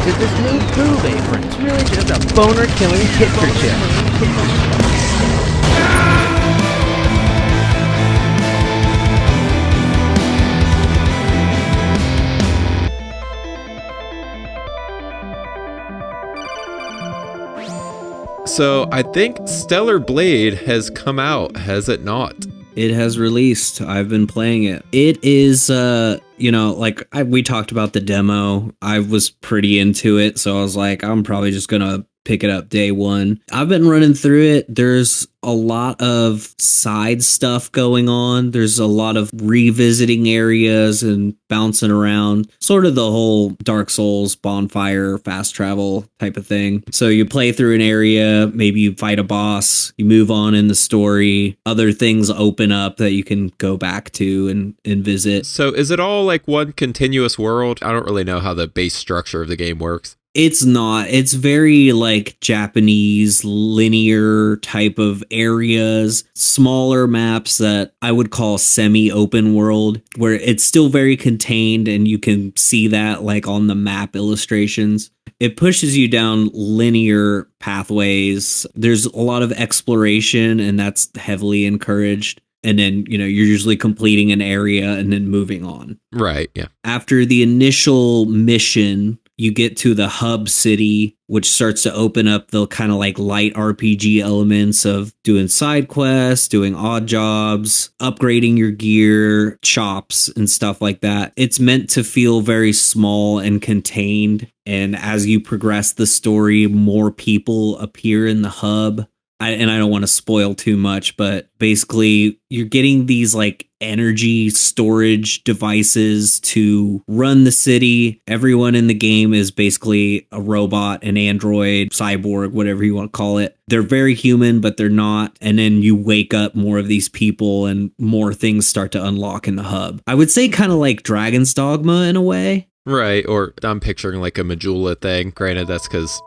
into this new boob apron. It's really just a boner-killing picture chip. So I think Stellar Blade has come out, has it not? It has released. I've been playing it. It is, we talked about the demo. I was pretty into it, so I was like, I'm probably just gonna pick it up day one. I've been running through it. There's a lot of side stuff going on. There's a lot of revisiting areas and bouncing around. Sort of the whole Dark Souls bonfire, fast travel type of thing. So you play through an area, maybe you fight a boss, you move on in the story, other things open up that you can go back to and visit. So is it all like one continuous world? I don't really know how the base structure of the game works. It's not. It's very like Japanese linear type of areas, smaller maps that I would call semi-open world, where it's still very contained and you can see that like on the map illustrations. It pushes you down linear pathways. There's a lot of exploration and that's heavily encouraged. And then, you're usually completing an area and then moving on. Right, yeah. After the initial mission, you get to the hub city, which starts to open up the kind of like light RPG elements of doing side quests, doing odd jobs, upgrading your gear, shops, and stuff like that. It's meant to feel very small and contained. And as you progress the story, more people appear in the hub. I don't want to spoil too much, but basically you're getting these like energy storage devices to run the city. Everyone in the game is basically a robot, an android, cyborg, whatever you want to call it. They're very human, but they're not. And then you wake up more of these people and more things start to unlock in the hub. I would say kind of like Dragon's Dogma in a way. Right, or I'm picturing like a Majula thing. Granted, that's because,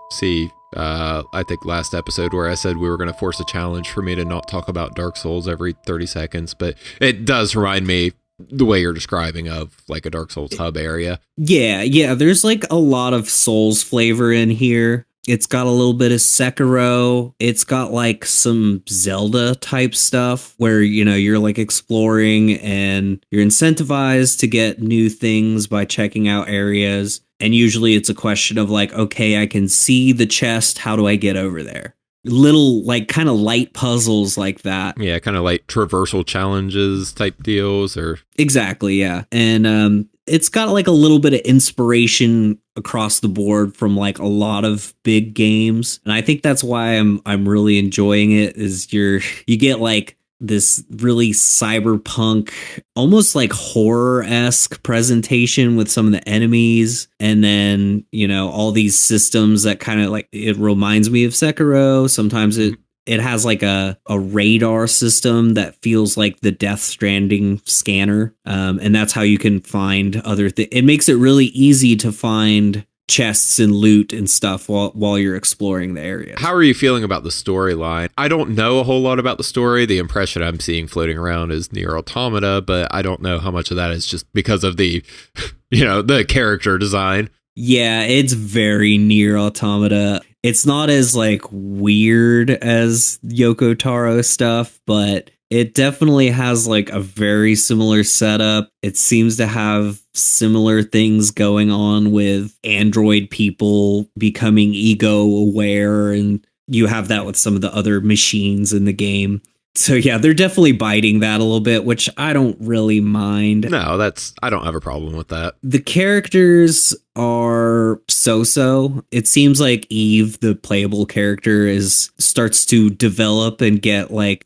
I think last episode where I said we were going to force a challenge for me to not talk about Dark Souls every 30 seconds, but it does remind me the way you're describing of like a Dark Souls hub area. Yeah, there's like a lot of Souls flavor in here. It's got a little bit of Sekiro. It's got like some Zelda type stuff where, you're like exploring and you're incentivized to get new things by checking out areas. And usually it's a question of like, okay, I can see the chest. How do I get over there? Little like kind of light puzzles like that. Yeah, kind of like traversal challenges type deals or. Exactly. Yeah. And, it's got like a little bit of inspiration across the board from like a lot of big games. And I think that's why I'm really enjoying it is you get like this really cyberpunk, almost like horror-esque presentation with some of the enemies. And then, all these systems that kind of like, it reminds me of Sekiro. Sometimes it has like a radar system that feels like the Death Stranding scanner. And that's how you can find other things. It makes it really easy to find chests and loot and stuff while you're exploring the area. How are you feeling about the storyline? I don't know a whole lot about the story. The impression I'm seeing floating around is Nier Automata, but I don't know how much of that is just because of the, the character design. Yeah, it's very Nier Automata. It's not as like weird as Yoko Taro stuff, but it definitely has like a very similar setup. It seems to have similar things going on with android people becoming ego aware, and you have that with some of the other machines in the game. So yeah, they're definitely biting that a little bit, which I don't really mind. No, I don't have a problem with that. The characters are so-so. It seems like Eve, the playable character, starts to develop and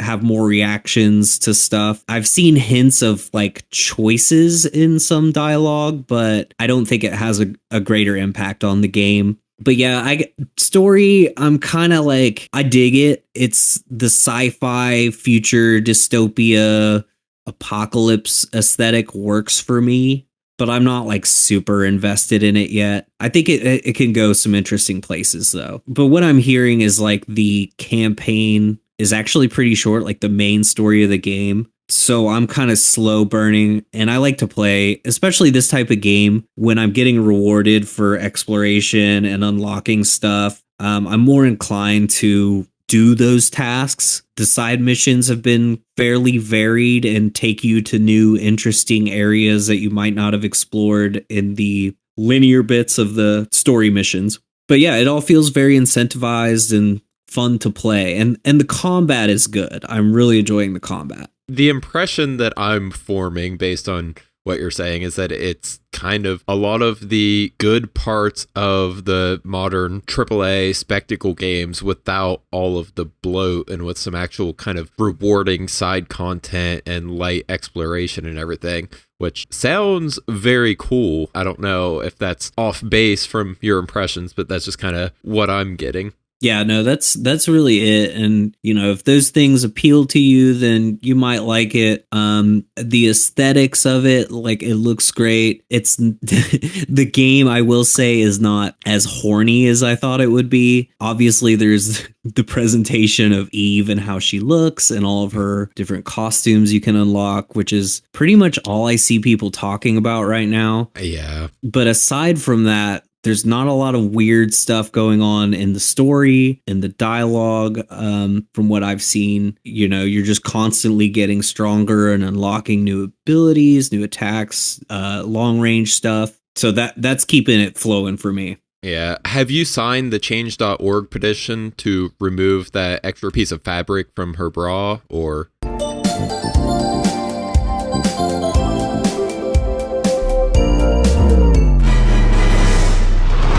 have more reactions to stuff. I've seen hints of like choices in some dialogue, but I don't think it has a greater impact on the game. But yeah, story, I'm kind of like, I dig it. It's the sci-fi future dystopia apocalypse aesthetic works for me, but I'm not like super invested in it yet. I think it can go some interesting places though. But what I'm hearing is like the campaign is actually pretty short, like the main story of the game. So I'm kind of slow burning, and I like to play, especially this type of game, when I'm getting rewarded for exploration and unlocking stuff. I'm more inclined to do those tasks. The side missions have been fairly varied and take you to new, interesting areas that you might not have explored in the linear bits of the story missions. But yeah, it all feels very incentivized and fun to play. And the combat is good. I'm really enjoying the combat. The impression that I'm forming based on what you're saying is that it's kind of a lot of the good parts of the modern AAA spectacle games without all of the bloat and with some actual kind of rewarding side content and light exploration and everything, which sounds very cool. I don't know if that's off base from your impressions, but that's just kind of what I'm getting. Yeah, no, that's really it. And, you know, if those things appeal to you, then you might like it. The aesthetics of it, like, it looks great. It's the game, I will say, is not as horny as I thought it would be. Obviously, there's the presentation of Eve and how she looks and all of her different costumes you can unlock, which is pretty much all I see people talking about right now. Yeah. But aside from that, there's not a lot of weird stuff going on in the story and the dialogue. From what I've seen, you know, you're just constantly getting stronger and unlocking new abilities, new attacks, long range stuff. So that's keeping it flowing for me. Yeah. Have you signed the change.org petition to remove that extra piece of fabric from her bra, or?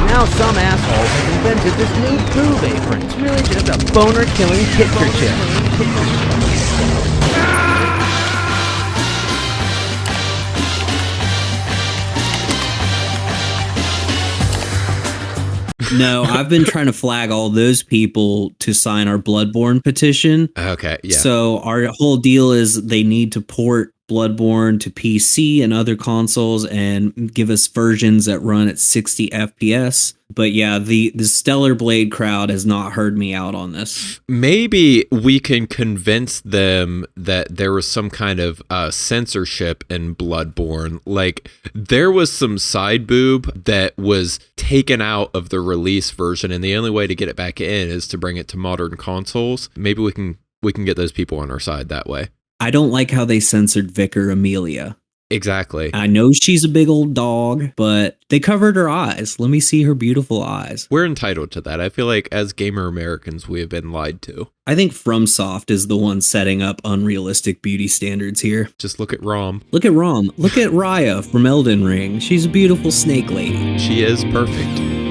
Now some asshole has invented this new boob apron. It's really just a boner-killing picture No, I've been trying to flag all those people to sign our Bloodborne petition. Okay, yeah. So our whole deal is they need to port Bloodborne to PC and other consoles and give us versions that run at 60 FPS. But yeah, the Stellar Blade crowd has not heard me out on this. Maybe we can convince them that there was some kind of censorship in Bloodborne. Like, there was some side boob that was taken out of the release version, and the only way to get it back in is to bring it to modern consoles. Maybe we can get those people on our side that way. I don't like how they censored Vicar Amelia. Exactly. I know she's a big old dog, but they covered her eyes. Let me see her beautiful eyes. We're entitled to that. I feel like as gamer Americans, we have been lied to. I think FromSoft is the one setting up unrealistic beauty standards here. Just look at Rom. Look at Rom. Look at Raya from Elden Ring. She's a beautiful snake lady. She is perfect.